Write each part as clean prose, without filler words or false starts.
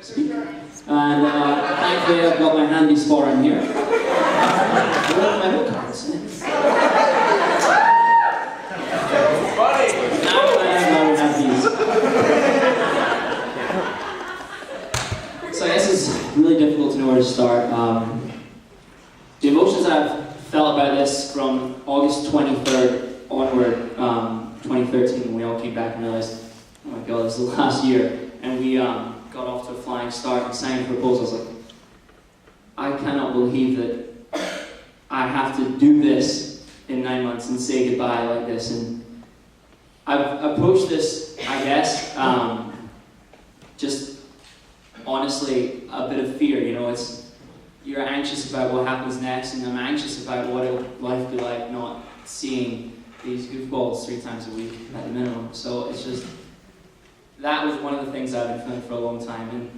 speak. And thankfully I've got my handy sporran here. Where are my note cards? Now I have these. So I guess it's really difficult to know where to start. The emotions I've felt about this from August 23rd onward, 2013, when we all came back and realized, oh my god, this is the last year, and we got off to a flying start and signed proposals. Like, I cannot believe that I have to do this in 9 months and say goodbye like this. And I've approached this, I guess, just honestly a bit of fear. You know, you're anxious about what happens next, and I'm anxious about what it'll life be like not seeing these goofballs 3 times a week at the minimum. So it's just, that was one of the things I've been feeling for a long time. And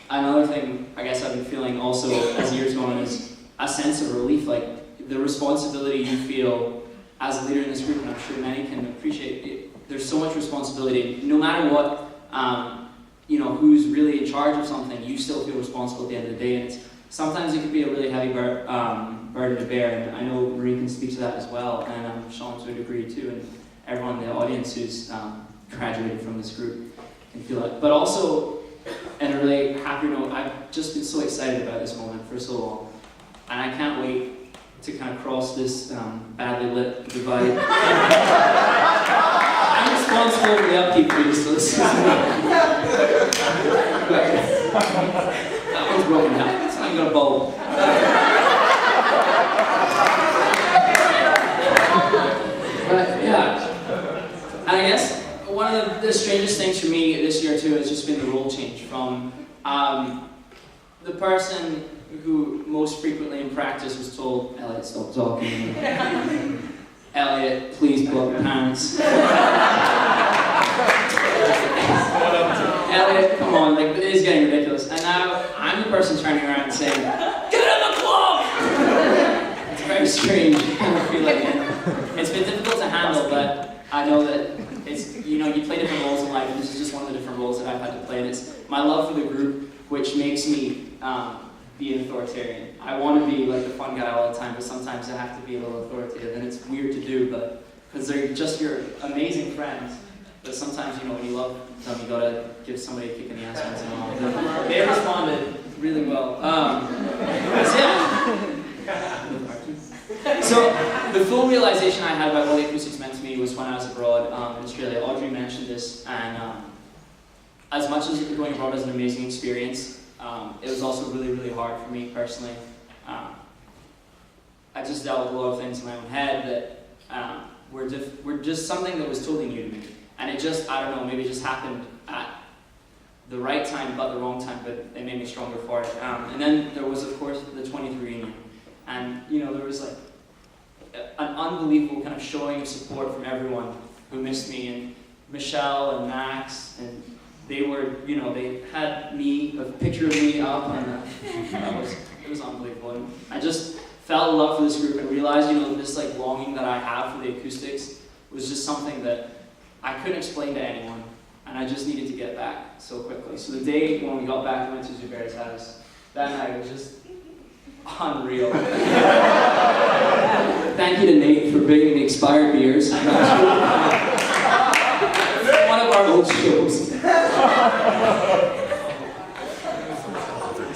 another thing I guess I've been feeling also as years go on is a sense of relief, like the responsibility you feel as a leader in this group, and I'm sure many can appreciate it. There's so much responsibility. No matter what, you know, who's really in charge of something, you still feel responsible at the end of the day. And sometimes it can be a really heavy burden to bear, and I know Marie can speak to that as well, and Sean to a degree too, and everyone in the audience who's graduated from this group can feel it. But also, on a really happy note, I've just been so excited about this moment for so long, and I can't wait to kind of cross this badly lit divide. I'm responsible for the upkeep for this, so this is that one's broken now. It's not gonna bulb. But yeah, and I guess one of the strangest things for me this year too has just been the role change from the person who most frequently in practice was told, Elliot, stop talking. Elliot, please pull up your pants. Elliot, come on, like, it is getting ridiculous. And now I'm the person turning around and saying, get in the club! It's very strange. I feel like it's been difficult to handle, but I know that it's, you know, you play different roles in life, and this is just one of the different roles that I've had to play. And it's my love for the group, which makes me be an authoritarian. I want to be like the fun guy all the time, but sometimes I have to be a little authoritative, and it's weird to do, but because they're just your amazing friends. But sometimes, you know, when you love them, you gotta give somebody a kick in the ass once in a while. They responded really well. So the full realization I had about what the Acoustics meant to me was when I was abroad in Australia. Audrey mentioned this, and as much as going abroad was an amazing experience, it was also really, really hard for me personally. I just dealt with a lot of things in my own head that were just something that was totally new to me. And it just, I don't know, maybe it just happened at the right time, but the wrong time, but it made me stronger for it. And then there was, of course, the 23 reunion. And, you know, there was like an unbelievable kind of showing of support from everyone who missed me. And Michelle and Max, and they were, you know, they had me, a picture of me up, and it was unbelievable. And I just felt a love for this group and realized, you know, this like longing that I have for the Acoustics was just something that I couldn't explain to anyone, and I just needed to get back so quickly. So the day when we got back, we went to Zubair's house. That night was just unreal. Thank you to Nate for bringing the expired beers. One of our old shows.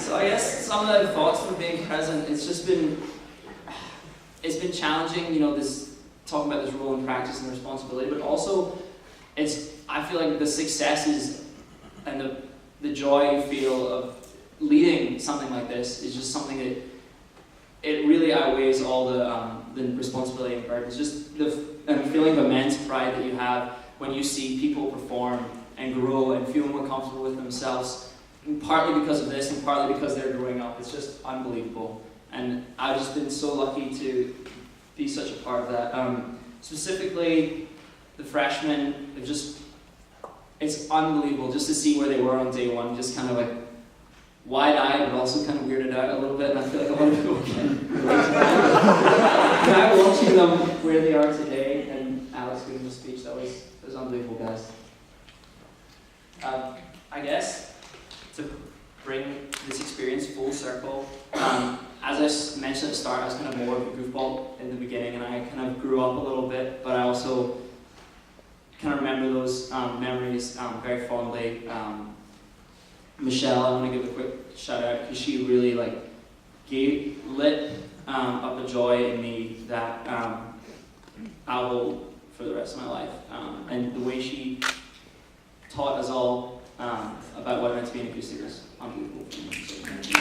So I guess some of the thoughts from being present, it's been challenging, you know, talking about this role in practice and responsibility, but also I feel like the successes and the joy you feel of leading something like this is just something that it really outweighs all the responsibility and burden. It's just the feeling of immense pride that you have when you see people perform and grow and feel more comfortable with themselves, and partly because of this and partly because they're growing up. It's just unbelievable. And I've just been so lucky to be such a part of that. Specifically, the freshmen, it's unbelievable just to see where they were on day one, just kind of like wide-eyed, but also kind of weirded out a little bit, and I feel like a lot of people can relate to that. Now watching them where they are today, and Alex giving the speech, it was unbelievable, guys. I guess, to bring this experience full circle. As I mentioned at the start, I was kind of more of a goofball in the beginning, and I kind of grew up a little bit, but I also kind of remember those memories very fondly. Michelle, I want to give a quick shout out because she really lit up a joy in me that I'll hold for the rest of my life. And the way she taught us all about what it meant to be an acoustic is unbelievable. So thank you.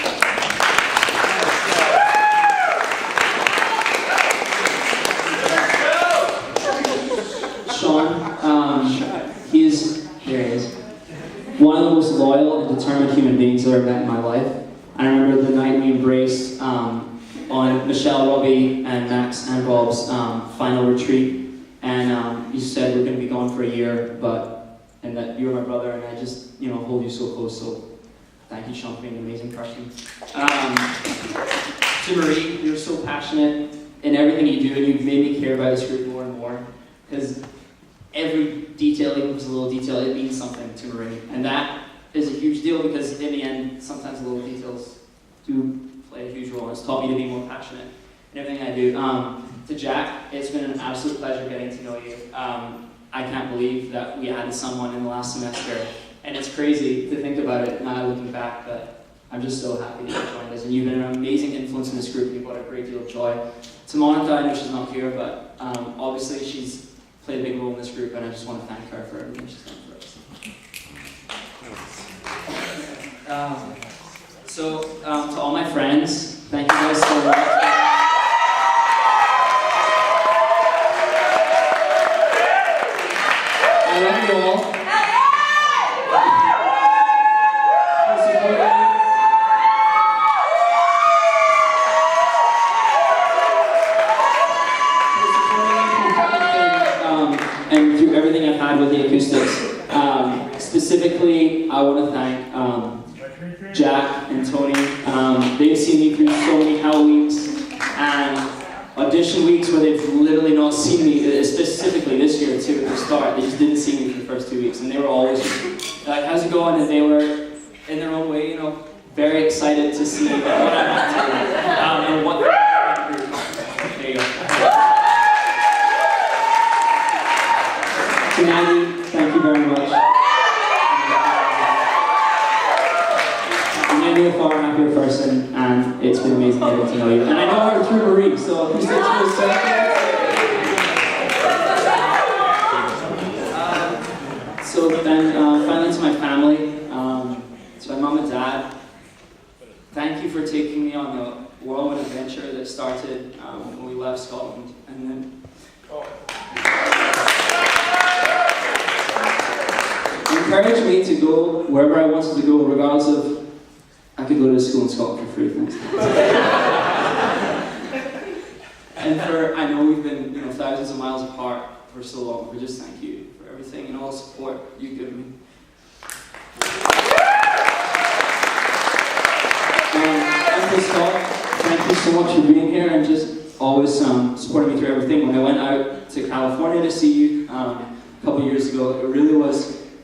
Sean, there he is. One of the most loyal and determined human beings I've ever met in my life. I remember the night we embraced on Michelle, Robbie, and Max and Bob's final retreat, and you said we're going to be gone for a year, and that you're my brother, and I just hold you so close. So thank you, Sean, for being an amazing person. To Marie, you're so passionate in everything you do, and you've made me care about this group more and more, because every detail, even if it's a little detail, it means something to Marie. And that is a huge deal because in the end, sometimes the little details do play a huge role. It's taught me to be more passionate in everything I do. To Jack, it's been an absolute pleasure getting to know you. I can't believe that we added someone in the last semester. And it's crazy to think about it now looking back, but I'm just so happy that you joined us. And you've been an amazing influence in this group. You've brought a great deal of joy. To Monica, I know she's not here, but obviously she's played a big role in this group, and I just want to thank her for everything she's done for us. So, to all my friends, thank you guys so much. I love you all. And through everything I've had with the Acoustics. Specifically, I want to thank Jack and Tony. They've seen me through so many hell weeks and audition weeks where they've literally not seen me, specifically this year too at the start. They just didn't see me for the first 2 weeks, and they were always like, how's it going? And they were, in their own way, very excited to see what I had to do. And what there you go. To Maggie, thank you very much. You made me a far happier person, and it's been amazing getting to know you. And I know her through Marie, so Acoustics was so then finally to my family, to my mom and dad, thank you for taking me on the whirlwind adventure that started when we left Scotland, and then encouraged me to go wherever I wanted to go, regardless of I could go to school in Scotland for free, thanks. And I know we've been thousands of miles apart for so long, but just thank you for everything and all the support you've given me. Uncle Scott, thank you so much for being here and just always supporting me through everything. When I went out to California to see you a couple years ago,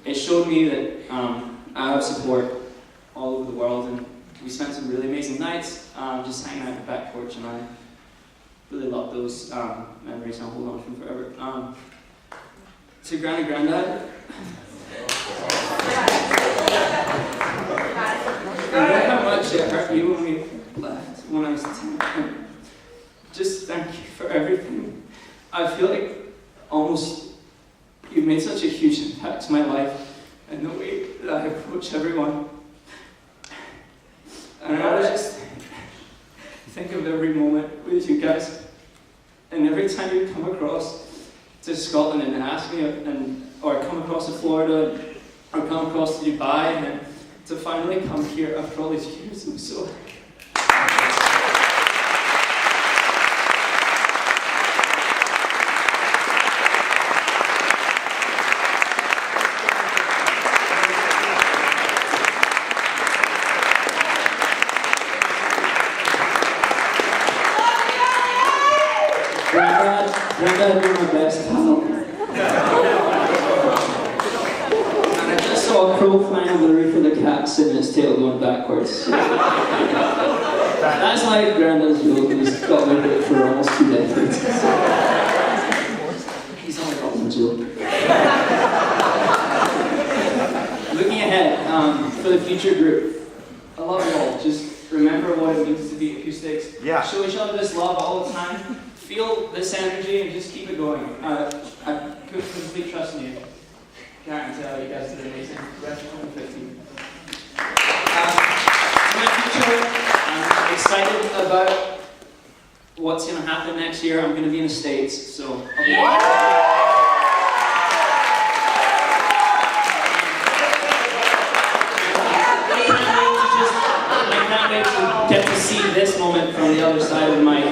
it showed me that I have support all over the world, and we spent some really amazing nights just hanging out in the back porch, and I really love those memories, and I'll hold on to them forever. To Granny Granddad, I know how much it hurt you when we left when I was 10. Just thank you for everything. I feel like almost you've made such a huge impact to my life and the way that I approach everyone. And I always just think of every moment with you guys. And every time you come across to Scotland and ask me, or come across to Florida, or come across to Dubai, and to finally come here after all these years, I'm so happy. Granddad, you're my best pal. And I'm just so saw a crow flying over the roof with a cat sitting its tail going backwards. That's my granddad's joke, and he's got away with it for almost 2 decades. He's only got one joke. Looking ahead, for the future group, I love you all. Just remember what it means to be Acoustics. Yeah. Show each other this love all the time. Feel this energy and just keep it going. I complete trust in you. Can't tell you guys did amazing. Rest of 2015. In my future, I'm excited about what's going to happen next year. I'm going to be in the States, so I'll be I can't wait to get to see this moment from the other side of the mic.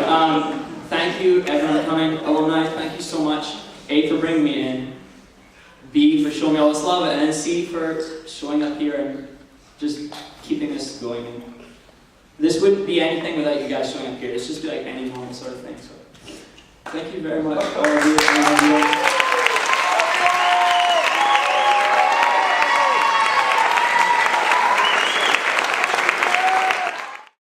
Thank you, everyone coming, alumni. Thank you so much. A, for bringing me in. B, for showing me all this love, and then C, for showing up here and just keeping this going. This wouldn't be anything without you guys showing up here. It's just like any moment sort of thing. So, thank you very much, all of you.